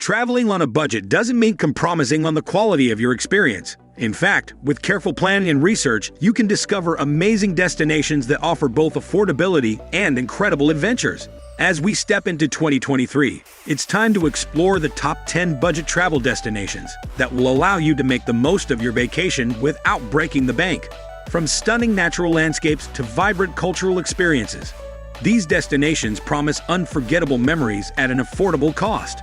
Traveling on a budget doesn't mean compromising on the quality of your experience. In fact, with careful planning and research, you can discover amazing destinations that offer both affordability and incredible adventures. As we step into 2023, it's time to explore the top 10 budget travel destinations that will allow you to make the most of your vacation without breaking the bank. From stunning natural landscapes to vibrant cultural experiences, these destinations promise unforgettable memories at an affordable cost.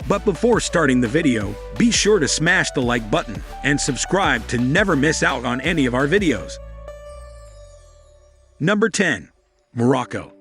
But before starting the video, be sure to smash the like button and subscribe to never miss out on any of our videos. Number 10. Morocco.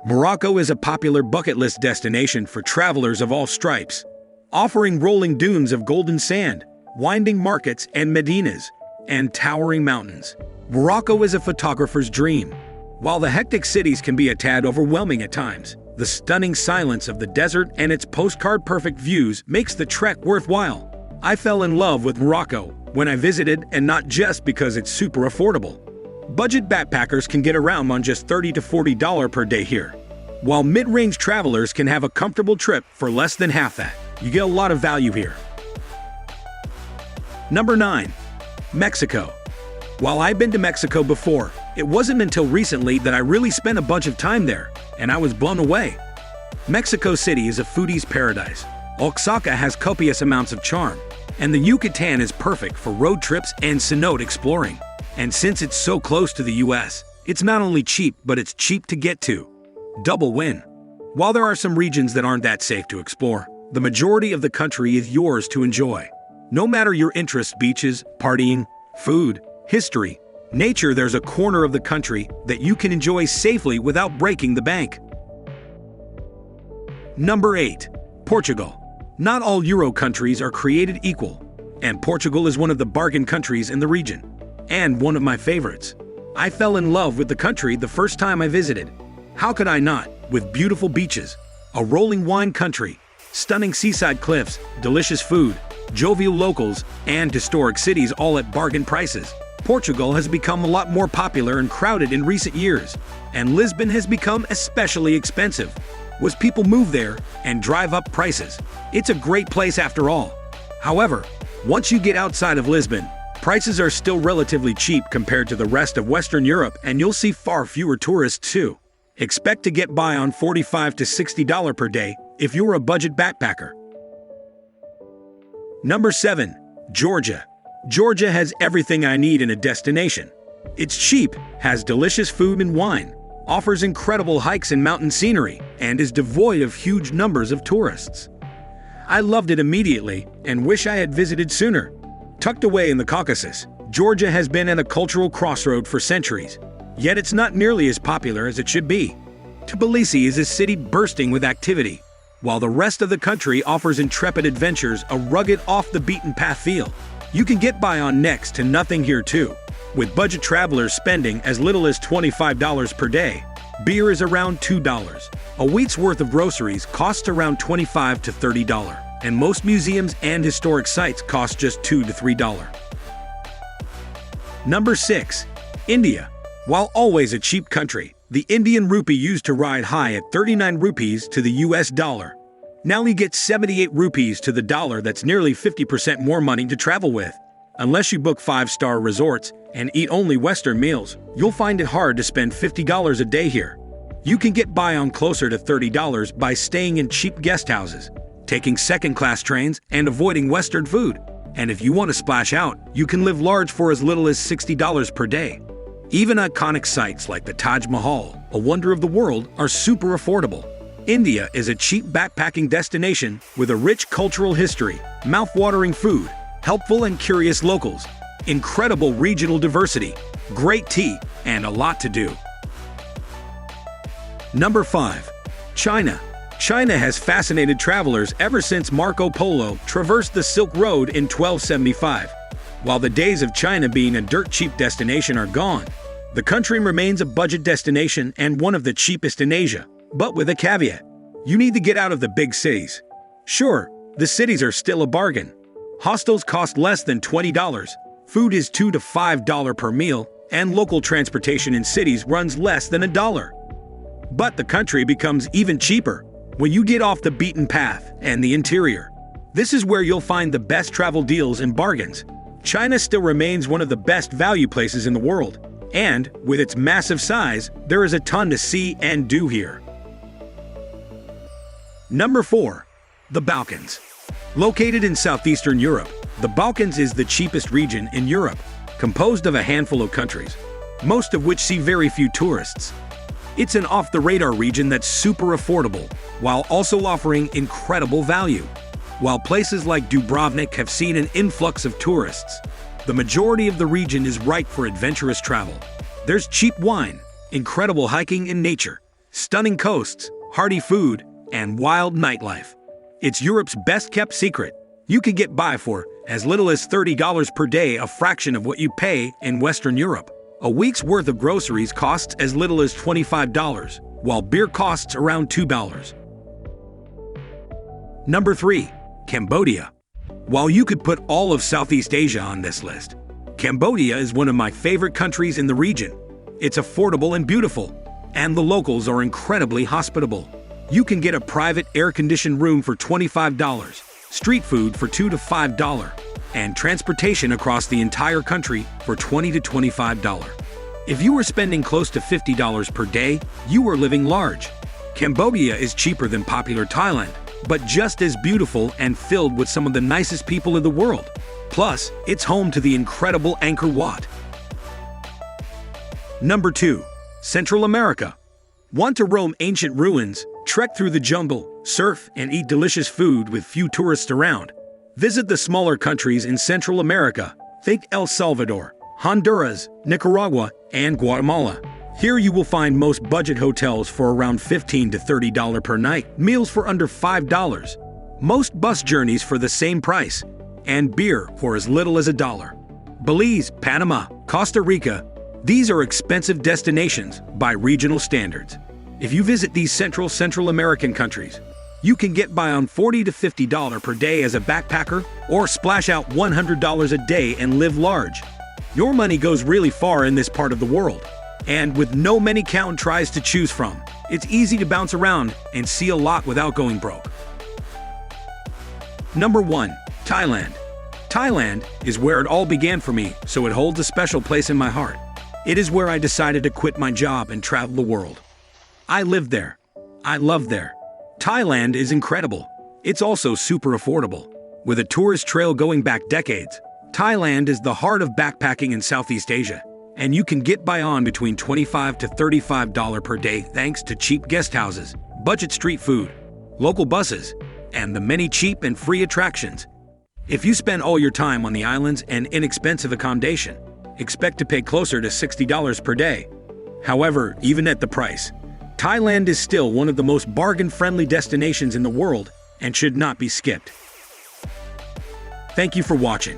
Morocco is a popular bucket list destination for travelers of all stripes, offering rolling dunes of golden sand, winding markets and medinas, and towering mountains. Morocco is a photographer's dream. While the hectic cities can be a tad overwhelming at times, the stunning silence of the desert and its postcard-perfect views makes the trek worthwhile. I fell in love with Morocco when I visited, and not just because it's super affordable. Budget backpackers can get around on just $30 to $40 per day here, while mid-range travelers can have a comfortable trip for less than half that. You get a lot of value here. Number 9. Mexico. While I've been to Mexico before, it wasn't until recently that I really spent a bunch of time there, and I was blown away. Mexico City is a foodie's paradise. Oaxaca has copious amounts of charm, and the Yucatan is perfect for road trips and cenote exploring. And since it's so close to the US, it's not only cheap, but it's cheap to get to. Double win. While there are some regions that aren't that safe to explore, the majority of the country is yours to enjoy. No matter your interests, beaches, partying, food, history, nature, there's a corner of the country that you can enjoy safely without breaking the bank. Number 8. Portugal. Not all Euro countries are created equal, and Portugal is one of the bargain countries in the region, and one of my favorites. I fell in love with the country the first time I visited. How could I not? With beautiful beaches, a rolling wine country, stunning seaside cliffs, delicious food, jovial locals, and historic cities all at bargain prices. Portugal has become a lot more popular and crowded in recent years, and Lisbon has become especially expensive, as people move there and drive up prices. It's a great place after all. However, once you get outside of Lisbon, prices are still relatively cheap compared to the rest of Western Europe, and you'll see far fewer tourists too. Expect to get by on $45 to $60 per day if you're a budget backpacker. Number 7. Georgia. Georgia has everything I need in a destination. It's cheap, has delicious food and wine, offers incredible hikes and mountain scenery, and is devoid of huge numbers of tourists. I loved it immediately and wish I had visited sooner. Tucked away in the Caucasus, Georgia has been at a cultural crossroad for centuries, yet it's not nearly as popular as it should be. Tbilisi is a city bursting with activity, while the rest of the country offers intrepid adventures, a rugged, off-the-beaten-path feel. You can get by on next to nothing here too, with budget travelers spending as little as $25 per day. Beer is around $2. A week's worth of groceries costs around $25 to $30, and most museums and historic sites cost just $2 to $3. Number 6. India. While always a cheap country, the Indian rupee used to ride high at 39 rupees to the US dollar. Now you get 78 rupees to the dollar. That's nearly 50% more money to travel with. Unless you book 5-star resorts and eat only Western meals, you'll find it hard to spend $50 a day here. You can get by on closer to $30 by staying in cheap guest houses, taking second-class trains, and avoiding Western food. And if you want to splash out, you can live large for as little as $60 per day. Even iconic sites like the Taj Mahal, a wonder of the world, are super affordable. India is a cheap backpacking destination with a rich cultural history, mouth-watering food, helpful and curious locals, incredible regional diversity, great tea, and a lot to do. Number 5. China. China has fascinated travelers ever since Marco Polo traversed the Silk Road in 1275. While the days of China being a dirt-cheap destination are gone, the country remains a budget destination and one of the cheapest in Asia. But with a caveat, you need to get out of the big cities. Sure, the cities are still a bargain. Hostels cost less than $20, food is $2 to $5 per meal, and local transportation in cities runs less than $1. But the country becomes even cheaper when you get off the beaten path and the interior. This is where you'll find the best travel deals and bargains. China still remains one of the best value places in the world, and with its massive size, there is a ton to see and do here. Number 4. The Balkans. Located in southeastern Europe, the Balkans is the cheapest region in Europe, composed of a handful of countries, most of which see very few tourists. It's an off-the-radar region that's super affordable, while also offering incredible value. While places like Dubrovnik have seen an influx of tourists, the majority of the region is ripe for adventurous travel. There's cheap wine, incredible hiking in nature, stunning coasts, hearty food, and wild nightlife. It's Europe's best-kept secret. You can get by for as little as $30 per day, a fraction of what you pay in Western Europe. A week's worth of groceries costs as little as $25, while beer costs around $2. Number 3. Cambodia. While you could put all of Southeast Asia on this list, Cambodia is one of my favorite countries in the region. It's affordable and beautiful, and the locals are incredibly hospitable. You can get a private air-conditioned room for $25, street food for $2 to $5, and transportation across the entire country for $20 to $25. If you were spending close to $50 per day, you were living large. Cambodia is cheaper than popular Thailand, but just as beautiful and filled with some of the nicest people in the world. Plus, it's home to the incredible Angkor Wat. Number 2. Central America. Want to roam ancient ruins, trek through the jungle, surf, and eat delicious food with few tourists around? Visit the smaller countries in Central America. Think El Salvador, Honduras, Nicaragua, and Guatemala. Here you will find most budget hotels for around $15 to $30 per night, meals for under $5, most bus journeys for the same price, and beer for as little as $1. Belize, Panama, Costa Rica, these are expensive destinations by regional standards. If you visit these Central American countries, you can get by on $40 to $50 per day as a backpacker, or splash out $100 a day and live large. Your money goes really far in this part of the world. And with no many count tries to choose from, it's easy to bounce around and see a lot without going broke. Number 1. Thailand. Thailand is where it all began for me, so it holds a special place in my heart. It is where I decided to quit my job and travel the world. I lived there. I loved there. Thailand is incredible. It's also super affordable. With a tourist trail going back decades, Thailand is the heart of backpacking in Southeast Asia, and you can get by on between $25 to $35 per day thanks to cheap guest houses, budget street food, local buses, and the many cheap and free attractions. If you spend all your time on the islands and inexpensive accommodation, expect to pay closer to $60 per day. However, even at the price, Thailand is still one of the most bargain-friendly destinations in the world and should not be skipped. Thank you for watching.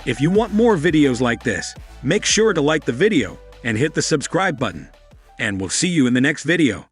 If you want more videos like this, make sure to like the video and hit the subscribe button. And we'll see you in the next video.